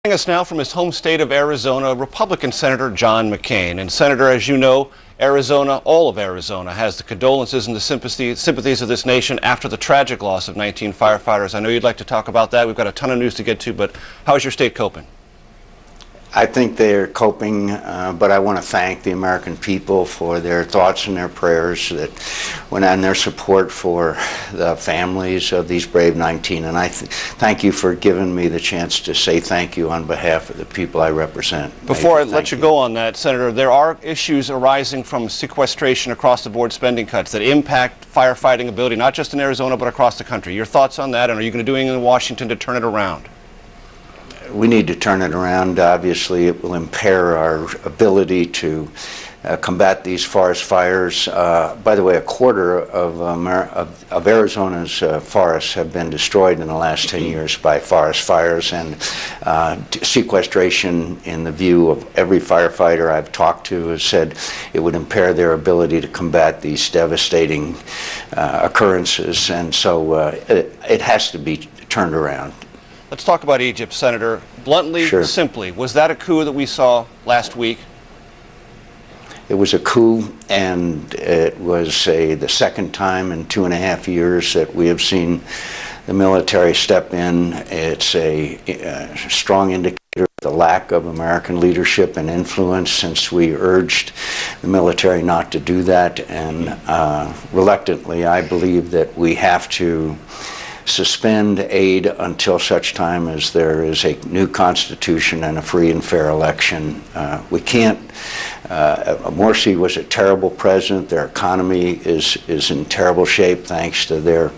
Joining us now from his home state of Arizona, Republican Senator John McCain. And Senator, as you know, Arizona, all of Arizona, has the condolences and the sympathies of this nation after the tragic loss of 19 firefighters. I know you'd like to talk about that. We've got a ton of news to get to, but how is your state coping? I think they're coping, but I want to thank the American people for their thoughts and their prayers and their support for the families of these brave 19. And I thank you for giving me the chance to say thank you on behalf of the people I represent. Before I let you go on that, Senator, there are issues arising from sequestration across-the-board spending cuts that impact firefighting ability, not just in Arizona, but across the country. Your thoughts on that, and are you going to do anything in Washington to turn it around? We need to turn it around. Obviously, it will impair our ability to combat these forest fires. By the way, a quarter of Arizona's forests have been destroyed in the last 10 years by forest fires, and sequestration, in the view of every firefighter I've talked to, has said it would impair their ability to combat these devastating occurrences, and so it has to be turned around. Let's talk about Egypt, Senator. Bluntly, Sure. simply, was that a coup that we saw last week? It was a coup, and it was the second time in 2.5 years that we have seen the military step in. It's a strong indicator of the lack of American leadership and influence since we urged the military not to do that. And reluctantly, I believe that we have to suspend aid until such time as there is a new constitution and a free and fair election. We can't. Morsi was a terrible president. Their economy is in terrible shape thanks to their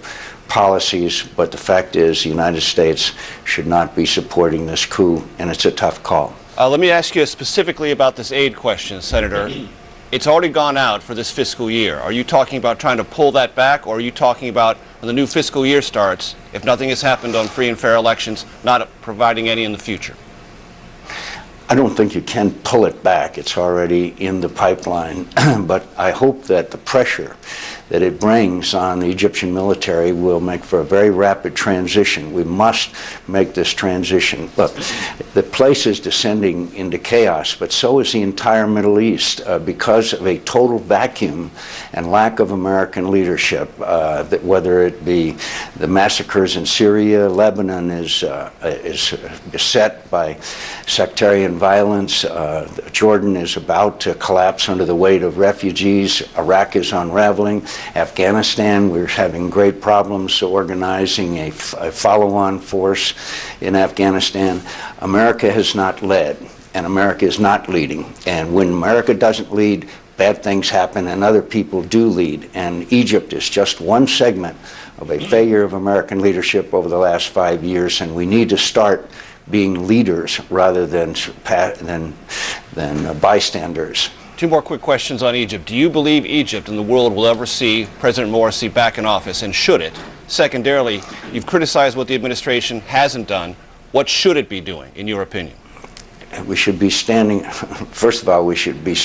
policies, but the fact is the United States should not be supporting this coup, and it's a tough call. Let me ask you specifically about this aid question, Senator. It's already gone out for this fiscal year. Are you talking about trying to pull that back, or are you talking about when the new fiscal year starts, if nothing has happened on free and fair elections, not providing any in the future? I don't think you can pull it back. It's already in the pipeline. But I hope that the pressure that it brings on the Egyptian military will make for a very rapid transition. We must make this transition. Look, the place is descending into chaos, but so is the entire Middle East because of a total vacuum and lack of American leadership, that whether it be the massacres in Syria, Lebanon is beset by sectarian violence, Jordan is about to collapse under the weight of refugees, Iraq is unraveling, Afghanistan, we're having great problems organizing a follow-on force in Afghanistan. America has not led, and America is not leading. And when America doesn't lead, bad things happen, and other people do lead. And Egypt is just one segment of a failure of American leadership over the last 5 years, and we need to start being leaders rather than bystanders. Two more quick questions on Egypt. Do you believe Egypt and the world will ever see President Morsi back in office, and should it? Secondarily, you've criticized what the administration hasn't done. What should it be doing, in your opinion? We should be standing, first of all, we should be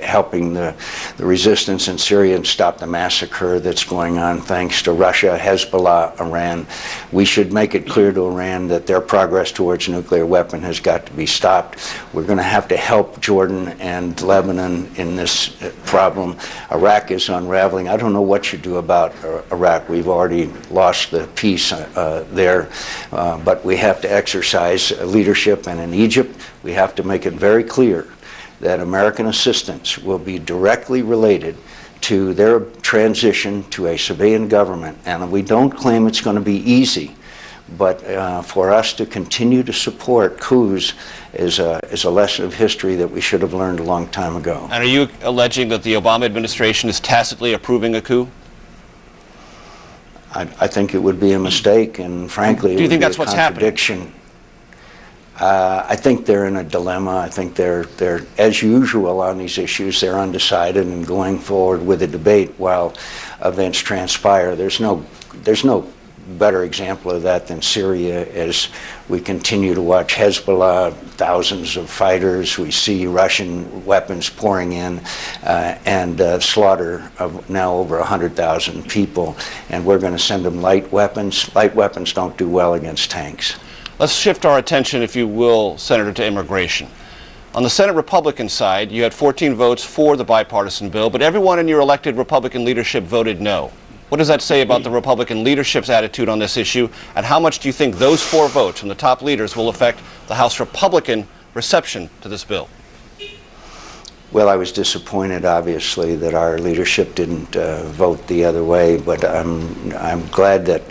helping the resistance in Syria and stop the massacre that's going on thanks to Russia, Hezbollah, Iran. We should make it clear to Iran that their progress towards a nuclear weapon has got to be stopped. We're going to have to help Jordan and Lebanon in this problem. Iraq is unraveling. I don't know what you do about Iraq. We've already lost the peace there, but we have to exercise leadership, and in Egypt, we have to make it very clear that American assistance will be directly related to their transition to a civilian government. And we don't claim it's going to be easy, but for us to continue to support coups is a lesson of history that we should have learned a long time ago. And are you alleging that the Obama administration is tacitly approving a coup? I think it would be a mistake, and frankly, do you think that's what's happening? I think they're in a dilemma. I think they're as usual on these issues. They're undecided and going forward with a debate while events transpire. There's no better example of that than Syria, as we continue to watch Hezbollah, thousands of fighters. We see Russian weapons pouring in and slaughter of now over 100,000 people. And we're going to send them light weapons. Light weapons don't do well against tanks. Let's shift our attention, if you will, Senator, to immigration. On the Senate Republican side, you had 14 votes for the bipartisan bill, but everyone in your elected Republican leadership voted no. What does that say about the Republican leadership's attitude on this issue, and how much do you think those 4 votes from the top leaders will affect the House Republican reception to this bill? Well, I was disappointed, obviously, that our leadership didn't vote the other way, but I'm glad that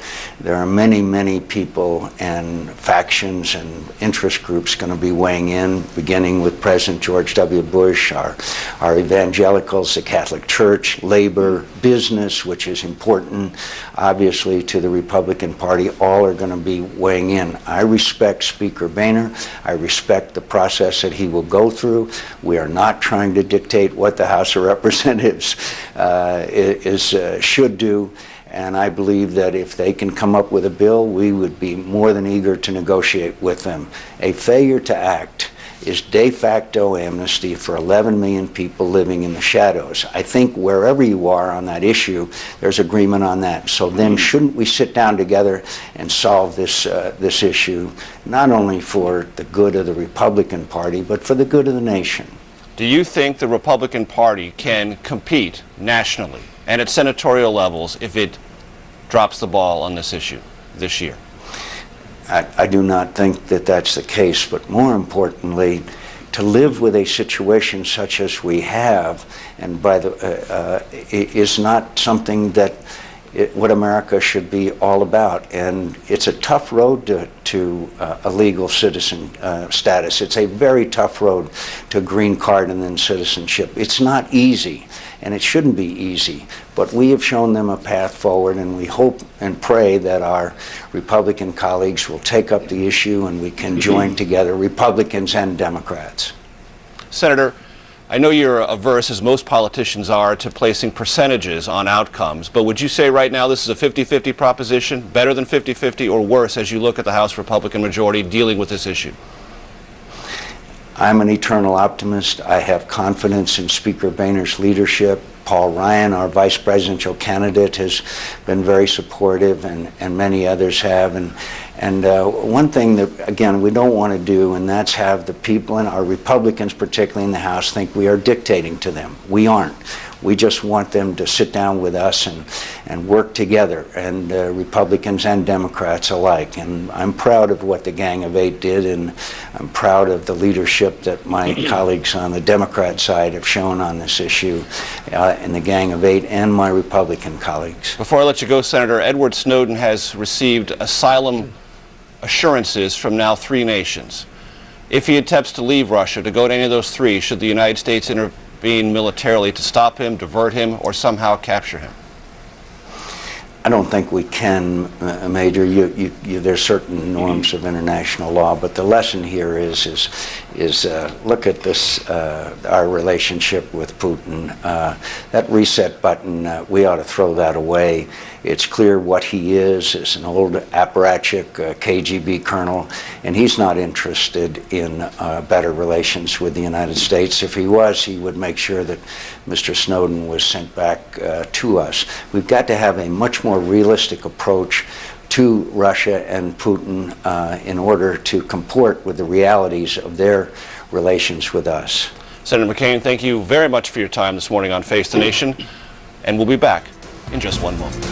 there are many, many people and factions and interest groups going to be weighing in, beginning with President George W. Bush, our evangelicals, the Catholic Church, labor, business, which is important, obviously, to the Republican Party. All are going to be weighing in. I respect Speaker Boehner. I respect the process that he will go through. We are not trying to dictate what the House of Representatives should do, and I believe that if they can come up with a bill, we would be more than eager to negotiate with them. A failure to act is de facto amnesty for 11 million people living in the shadows. I think wherever you are on that issue, there's agreement on that. So then shouldn't we sit down together and solve this issue, not only for the good of the Republican Party, but for the good of the nation? Do you think the Republican Party can compete nationally and at senatorial levels if it drops the ball on this issue this year? I do not think that that's the case, but more importantly, to live with a situation such as we have, and is not something that what America should be all about. And it's a tough road to a legal citizen status. It's a very tough road to a green card and then citizenship. It's not easy, and it shouldn't be easy. But we have shown them a path forward, and we hope and pray that our Republican colleagues will take up the issue and we can join together, Republicans and Democrats. Senator, I know you're averse, as most politicians are, to placing percentages on outcomes, but would you say right now this is a 50-50 proposition, better than 50-50, or worse as you look at the House Republican majority dealing with this issue? I'm an eternal optimist. I have confidence in Speaker Boehner's leadership. Paul Ryan, our vice presidential candidate, has been very supportive, and many others have. And one thing that, again, we don't want to do, and that's have the people, and our Republicans, particularly in the House, think we are dictating to them. We aren't. We just want them to sit down with us and work together, and Republicans and Democrats alike. And I'm proud of what the Gang of Eight did, and I'm proud of the leadership that my colleagues on the Democrat side have shown on this issue, in the Gang of Eight and my Republican colleagues. Before I let you go, Senator, Edward Snowden has received asylum assurances from now 3 nations. If he attempts to leave Russia, to go to any of those 3, should the United States intervene militarily to stop him, divert him, or somehow capture him? I don't think we can, Major. There's certain norms of international law, but the lesson here is look at this, our relationship with Putin. That reset button, we ought to throw that away. It's clear what he is an old apparatchik KGB colonel, and he's not interested in better relations with the United States. If he was, he would make sure that Mr. Snowden was sent back to us. We've got to have a much more realistic approach to Russia and Putin in order to comport with the realities of their relations with us. Senator McCain, thank you very much for your time this morning on Face the Nation, and we'll be back in just one moment.